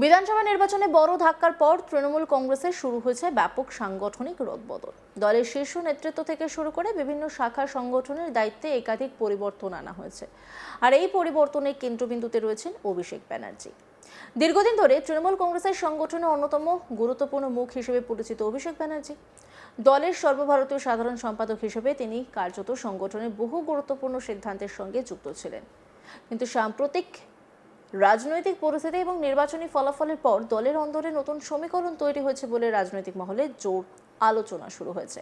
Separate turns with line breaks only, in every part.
বিধানসভা নির্বাচনে বড় ধাক্কার পর তৃণমূল কংগ্রেসের শুরু হয়েছে ব্যাপক সাংগঠনিক রদবদল। দলের শীর্ষ নেতৃত্ব থেকে শুরু করে বিভিন্ন শাখা সংগঠনের দায়িত্বে একাধিক পরিবর্তন আনা হয়েছে। আর এই পরিবর্তনের কেন্দ্রবিন্দুতে রয়েছেন অভিষেক ব্যানার্জি। দীর্ঘদিন ধরে তৃণমূল কংগ্রেসের সংগঠনের অন্যতম গুরুত্বপূর্ণ মুখ হিসেবে পরিচিত অভিষেক ব্যানার্জি দলের সর্বভারতীয় সাধারণ সম্পাদক হিসেবে তিনি কার্যত সংগঠনের বহু গুরুত্বপূর্ণ সিদ্ধান্তের সঙ্গে যুক্ত ছিলেন। কিন্তু সাম্প্রতিক রাজনৈতিক পরিস্থিতি এবং নির্বাচনী ফলাফলের পর দলের অন্দরে নতুন সমীকরণ তৈরি হয়েছে বলে রাজনৈতিক মহলে জোর আলোচনা শুরু হয়েছে।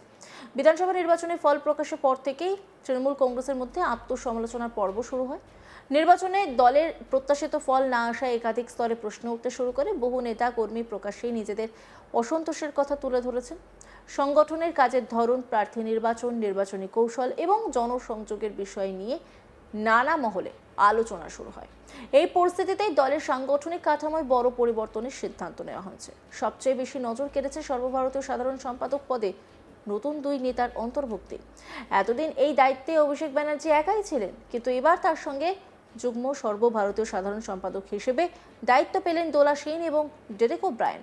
বিধানসভা নির্বাচনের ফল প্রকাশের পর থেকেই তৃণমূল কংগ্রেসের মধ্যে আত্মসমালোচনার পর্ব শুরু হয়। নির্বাচনে দলের প্রত্যাশিত ফল না আসায় একাধিক স্তরে প্রশ্ন উঠতে শুরু করে। বহু নেতা কর্মী প্রকাশ্যেই নিজেদের অসন্তোষের কথা তুলে ধরেছেন। সংগঠনের কাজের ধরন, প্রার্থী নির্বাচন, নির্বাচনী কৌশল এবং জনসংযোগের বিষয় নিয়ে নানা মহলে আলোচনা শুরু হয়। এই পরিস্থিতিতেই দলের সাংগঠনিক কাঠামোয় বড় পরিবর্তনের সিদ্ধান্ত নেওয়া হয়েছে। সবচেয়ে বেশি নজর কেড়েছে সর্বভারতীয় সাধারণ সম্পাদক পদে নতুন দুই নেতার অন্তর্ভুক্তি। এতদিন এই দায়িত্বে অভিষেক ব্যানার্জি একাই ছিলেন, কিন্তু এবার তার সঙ্গে যুগ্ম সর্বভারতীয় সাধারণ সম্পাদক হিসেবে দায়িত্ব পেলেন দোলা সেন এবং ডেরেক ওব্রায়েন।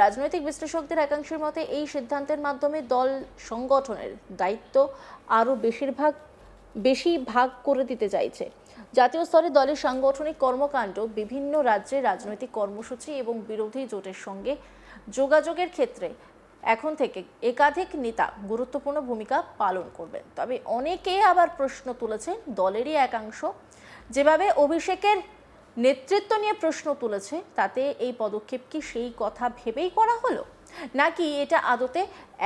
রাজনৈতিক বিশ্লেষকদের একাংশের মতে এই সিদ্ধান্তের মাধ্যমে দল সংগঠনের দায়িত্ব আরও বেশি ভাগ করে দিতে চাইছে। জাতীয় স্তরে দলের সাংগঠনিক কর্মকাণ্ড, বিভিন্ন রাজ্যের রাজনৈতিক কর্মসূচি এবং বিরোধী জোটের সঙ্গে যোগাযোগের ক্ষেত্রে এখন থেকে একাধিক নেতা গুরুত্বপূর্ণ ভূমিকা পালন করবেন। তবে অনেকে আবার প্রশ্ন তুলেছেন, দলেরই একাংশ যেভাবে অভিষেকের নেতৃত্ব নিয়ে প্রশ্ন তুলেছে, তাতে এই পদক্ষেপ কি সেই কথা ভেবেই করা হলো, নাকি এটা আদতে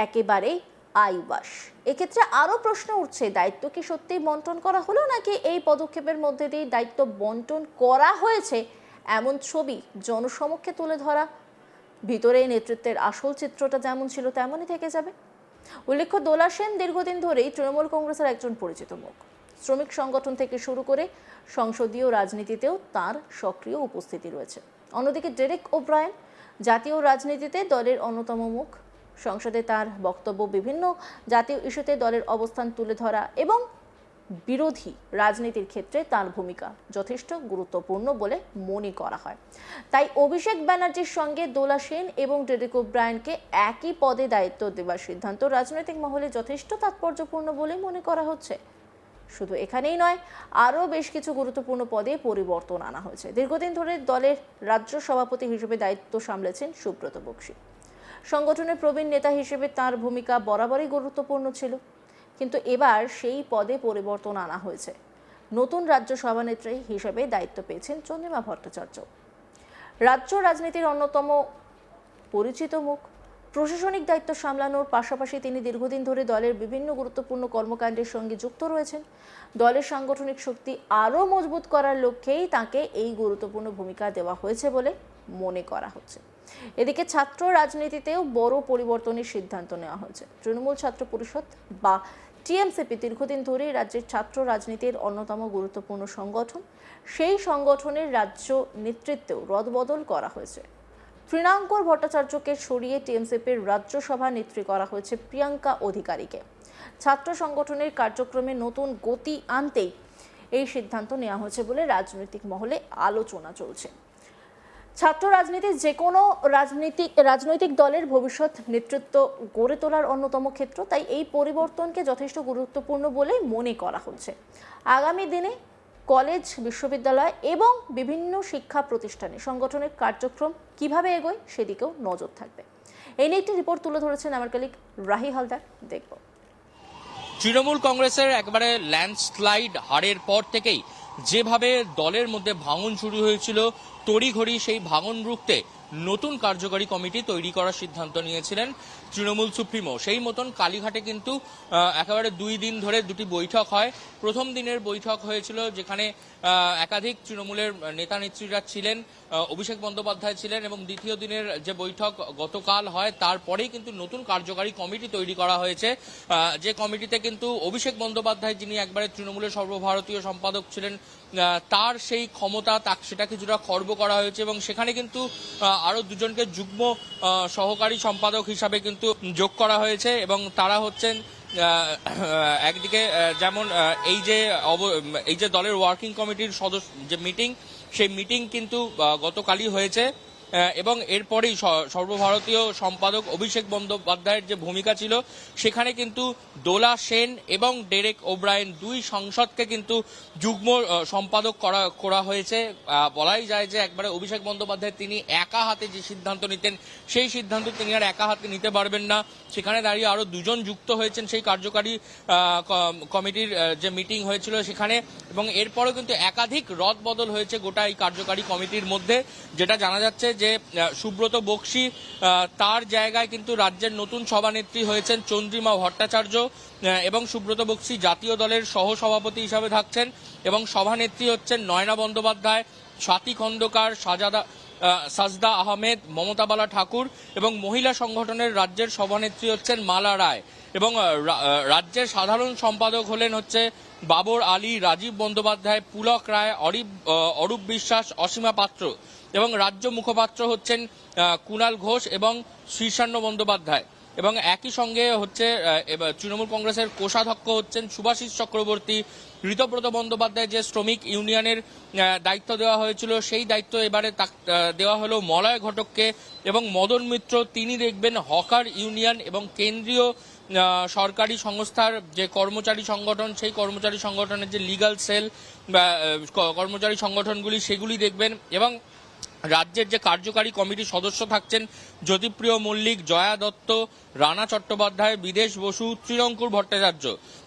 একেবারেই আইবাস? এক্ষেত্রে আরও প্রশ্ন উঠছে, দায়িত্ব কি সত্যিই বন্টন করা হলো, নাকি এই পদক্ষেপের মধ্যে দিয়ে দায়িত্ব বন্টন করা হয়েছে এমন ছবি জনসমক্ষে তুলে ধরা? ভিতরে নেতৃত্বের আসল চিত্রটা যেমন ছিল তেমনই থেকে যাবে। উল্লেখ্য, দোলা সেন দীর্ঘদিন ধরেই তৃণমূল কংগ্রেসের একজন পরিচিত মুখ। শ্রমিক সংগঠন থেকে শুরু করে সংসদীয় রাজনীতিতেও তার সক্রিয় উপস্থিতি রয়েছে। অন্যদিকে ডেরেক ওব্রায়েন জাতীয় রাজনীতিতে দলের অন্যতম মুখ। সংসদে তার বক্তব্য, বিভিন্ন জাতীয় ইস্যুতে দলের অবস্থান তুলে ধরা এবং বিরোধী রাজনীতির ক্ষেত্রে তার ভূমিকা যথেষ্ট গুরুত্বপূর্ণ বলে মনে করা হয়। তাই অভিষেক ব্যানার্জির সঙ্গে দোলা সেন এবং ডেরেক ওব্রায়েনকে একই পদে দায়িত্ব দেওয়ার সিদ্ধান্ত রাজনৈতিক মহলে যথেষ্ট তাৎপর্যপূর্ণ বলে মনে করা হচ্ছে। শুধু এখানেই নয়, আরও বেশ কিছু গুরুত্বপূর্ণ পদে পরিবর্তন আনা হয়েছে। দীর্ঘদিন ধরে দলের রাজ্য সভাপতি হিসেবে দায়িত্ব সামলেছেন সুব্রত বক্সী। সংগঠনের প্রবীণ নেতা হিসেবে তার ভূমিকা বরাবরই গুরুত্বপূর্ণ ছিল, কিন্তু এবার সেই পদে পরিবর্তন আনা হয়েছে। নতুন রাজ্য সভানেত্রী হিসেবে দায়িত্ব পেয়েছেন চন্দ্রিমা ভট্টাচার্য। রাজ্য রাজনীতির অন্যতম পরিচিত মুখ। প্রশাসনিক দায়িত্ব সামলানোর পাশাপাশি তিনি দীর্ঘদিন ধরে দলের বিভিন্ন গুরুত্বপূর্ণ কর্মকাণ্ডের সঙ্গে যুক্ত রয়েছেন। দলের সাংগঠনিক শক্তি আরও মজবুত করার লক্ষ্যেই তাকে এই গুরুত্বপূর্ণ ভূমিকা দেওয়া হয়েছে বলে মনে করা হচ্ছে। এদিকে ছাত্র রাজনীতিতেও বড় পরিবর্তনের সিদ্ধান্ত নেওয়া হয়েছে। তৃণমূল ছাত্র পরিষদ বা টিএমসিপি দীর্ঘদিন ধরেই রাজ্যের ছাত্র রাজনীতির অন্যতম গুরুত্বপূর্ণ সংগঠন। সেই সংগঠনের রাজ্য নেতৃত্বেও রদবদল করা হয়েছে। তৃণাঙ্কুর ভট্টাচার্যকে সরিয়ে টিএমসিপির রাজ্য সভানেত্রী করা হয়েছে প্রিয়াঙ্কা অধিকারীকে। ছাত্র সংগঠনের কার্যক্রমে নতুন গতি আনতেই এই সিদ্ধান্ত নেওয়া হয়েছে বলে রাজনৈতিক মহলে আলোচনা চলছে। ছাত্র রাজনীতি যে কোনো রাজনৈতিক দলের ভবিষ্যৎ নেতৃত্ব গড়ে তোলার অন্যতম ক্ষেত্র, তাই এই পরিবর্তনকে যথেষ্ট গুরুত্বপূর্ণ বলেই মনে করা হচ্ছে। আগামী দিনে কলেজ, বিশ্ববিদ্যালয় এবং বিভিন্ন শিক্ষা প্রতিষ্ঠানে সংগঠনের কার্যক্রম কিভাবে এগোয় সেদিকেও নজর থাকবে। এই নিয়ে একটি রিপোর্ট তুলে ধরেছেন আমার কলিগ রাহি হালদার। দেখব।
তৃণমূল কংগ্রেসের একবারে ল্যান্ডস্লাইড হারের পর থেকেই যেভাবে দলের মধ্যে ভাঙন শুরু হয়েছিল, তড়িঘড়ি সেই ভাঙন রুখতে নতুন কার্যকারী কমিটি তৈরি করার সিদ্ধান্ত নিয়েছিলেন তৃণমূল সুপ্রিমো। সেই মতন কালীঘাটে কিন্তু একেবারে 2 দিন ধরে দুটি বৈঠক হয়। প্রথম দিনের বৈঠক হয়েছিল যেখানে একাধিক তৃণমূলের নেতা নেত্রীরা ছিলেন, অভিষেক বন্দ্যোপাধ্যায় ছিলেন, এবং দ্বিতীয় দিনের যে বৈঠক গতকাল হয় তারপরেই কিন্তু নতুন কার্যকারী কমিটি তৈরি করা হয়েছে। যে কমিটিতে কিন্তু অভিষেক বন্দ্যোপাধ্যায়, যিনি একবারে তৃণমূলের সর্বভারতীয় সম্পাদক ছিলেন, তার সেই ক্ষমতা সেটা কিছুটা খর্ব করা হয়েছে এবং সেখানে কিন্তু আরো দুজনকে যুগ্ম সহকারী সম্পাদক হিসাবে কিন্তু যোগ করা হয়েছে। এবং তারা হচ্ছেন একদিকে যেমন এই যে দলের ওয়ার্কিং কমিটির সদস্য যে মিটিং, সেই মিটিং কিন্তু গতকালই হয়েছে এবং এরপরেই সর্বভারতীয় সম্পাদক অভিষেক বন্দ্যোপাধ্যায়ের যে ভূমিকা ছিল সেখানে কিন্তু দোলা সেন এবং ডেরেক ওব্রায়েন দুই সাংসদকে কিন্তু যুগ্ম সম্পাদক করা হয়েছে। বলাই যায় যে একবারে অভিষেক বন্দ্যোপাধ্যায় তিনি একা হাতে যে সিদ্ধান্ত নিতেন সেই সিদ্ধান্ত তিনি আর একা হাতে নিতে পারবেন না। সেখানে দাঁড়িয়ে আরো দুজন যুক্ত হয়েছেন সেই কার্যকারী কমিটির যে মিটিং হয়েছিল সেখানে, এবং এরপরেও কিন্তু একাধিক রদবদল হয়েছে গোটা এই কার্যকারী কমিটির মধ্যে। যেটা জানা যাচ্ছে যে সুব্রত বক্সি তার জায়গায় কিন্তু রাজ্যের নতুন সভানেত্রী হয়েছেন চন্দ্রিমা ভট্টাচার্য, এবং সুব্রত বক্সি জাতীয় দলের সহসভাপতি হিসাবে থাকছেন, এবং সভানেত্রী হচ্ছেন নয়না বন্দ্যোপাধ্যায়, স্বাতী খন্দকার, সাজদা আহমেদ, মমতা বালা ঠাকুর, এবং মহিলা সংগঠনের রাজ্যের সভানেত্রী হচ্ছেন মালা রায়, এবং রাজ্যের সাধারণ সম্পাদক হলেন হচ্ছে বাবর আলী, রাজীব বন্দ্যোপাধ্যায়, পুলক রায়, অরূপ বিশ্বাস, অসীমা পাত্র, এবং রাজ্য মুখপাত্র হচ্ছেন কুণাল ঘোষ এবং শীর্ষান্ন বন্দ্যোপাধ্যায়। এবং একই সঙ্গে হচ্ছে তৃণমূল কংগ্রেসের কোষাধ্যক্ষ হচ্ছেন সুভাষিস চক্রবর্তী। ঋতব্রত বন্দ্যোপাধ্যায় যে শ্রমিক ইউনিয়নের দায়িত্ব দেওয়া হয়েছিল সেই দায়িত্ব এবারে দেওয়া হলো মলয় ঘটককে, এবং মদন মিত্র তিনি দেখবেন হকার ইউনিয়ন এবং কেন্দ্রীয় সরকারি সংস্থার যে কর্মচারী সংগঠন সেই কর্মচারী সংগঠনের যে লিগ্যাল সেল বা কর্মচারী সংগঠনগুলি সেগুলি দেখবেন। এবং রাজ্যের যে কার্যকারী কমিটির সদস্য থাকছেন জ্যোতিপ্রিয় মল্লিক, জয়া দত্ত, রানা চট্টোপাধ্যায়, বিদেশ বসু, ত্রিরঙ্কুর ভট্টাচার্য,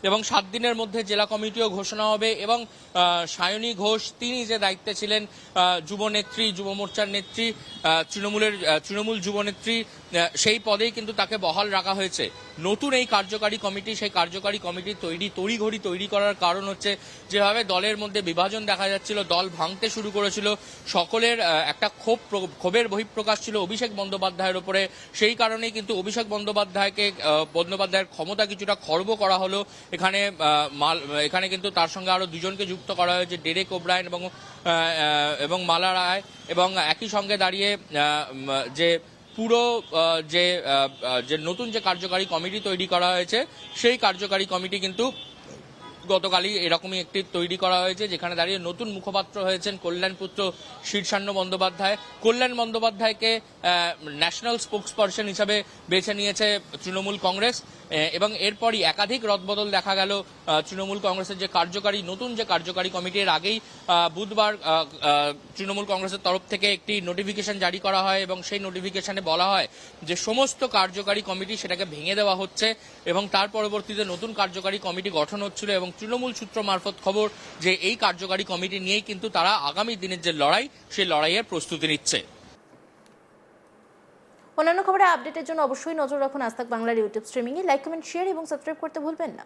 এবং 7 দিনের মধ্যে জেলা কমিটিও ঘোষণা হবে। এবং সায়নী ঘোষ তিনি যে দায়িত্বে ছিলেন যুবনেত্রী, যুব মোর্চার নেত্রী, তৃণমূল যুবনেত্রী, সেই পদেই কিন্তু তাকে বহাল রাখা হয়েছে। নতুন এই কার্যকারী কমিটি, সেই কার্যকারী কমিটি তড়িঘড়ি তৈরি করার কারণ হচ্ছে যেভাবে দলের মধ্যে বিভাজন দেখা যাচ্ছিল, দল ভাঙতে শুরু করেছিল, সকলের একটা ক্ষোভের বহিঃপ্রকাশ ছিল অভিষেক বন্দ্যোপাধ্যায়ের উপরে। সেই কারণেই কিন্তু অভিষেক বন্দ্যোপাধ্যায়ের ক্ষমতা কিছুটা খর্ব করা হলো। এখানে কিন্তু তার সঙ্গে আরো দুজনকে যুক্ত করা হয়েছে, ডেরেক ওব্রায়েন এবং মালা রায়। এবং একই সঙ্গে দাঁড়িয়ে যে পুরো যে নতুন যে কার্যকারী কমিটি তৈরি করা হয়েছে সেই কার্যকারী কমিটি কিন্তু গতকালই এরকমই একটি তৈরি করা হয়েছে, যেখানে দাঁড়িয়ে নতুন মুখপাত্র হয়েছেন কল্যাণপুত্র শীর্ষান্ন বন্দ্যোপাধ্যায়। কল্যাণ বন্দ্যোপাধ্যায়কে ন্যাশনাল স্পোক্সপারসন হিসাবে বেছে নিয়েছে তৃণমূল কংগ্রেস, এবং এরপরই একাধিক রদবদল দেখা গেল তৃণমূল কংগ্রেসের যে নতুন যে কার্যকারী কমিটির আগেই বুধবার তৃণমূল কংগ্রেসের তরফ থেকে একটি নোটিফিকেশন জারি করা হয়, এবং সেই নোটিফিকেশনে বলা হয় যে সমস্ত কার্যকারী কমিটি সেটাকে ভেঙে দেওয়া হচ্ছে, এবং তার পরবর্তীতে নতুন কার্যকারী কমিটি গঠন হচ্ছিল। এবং তৃণমূল সূত্র মারফত খবর যে এই কার্যকারী কমিটি নিয়েই কিন্তু তারা আগামী দিনের যে লড়াই সেই লড়াইয়ের প্রস্তুতি নিচ্ছে।
অন্যান্য খবরে আপডেটের জন্য অবশ্যই নজর রাখুন আজ তাক বাংলার ইউটিউব স্ট্রিমিংয়ে। লাইক, কমেন্ট, শেয়ার এবং সাবস্ক্রাইব করতে ভুলবেন না।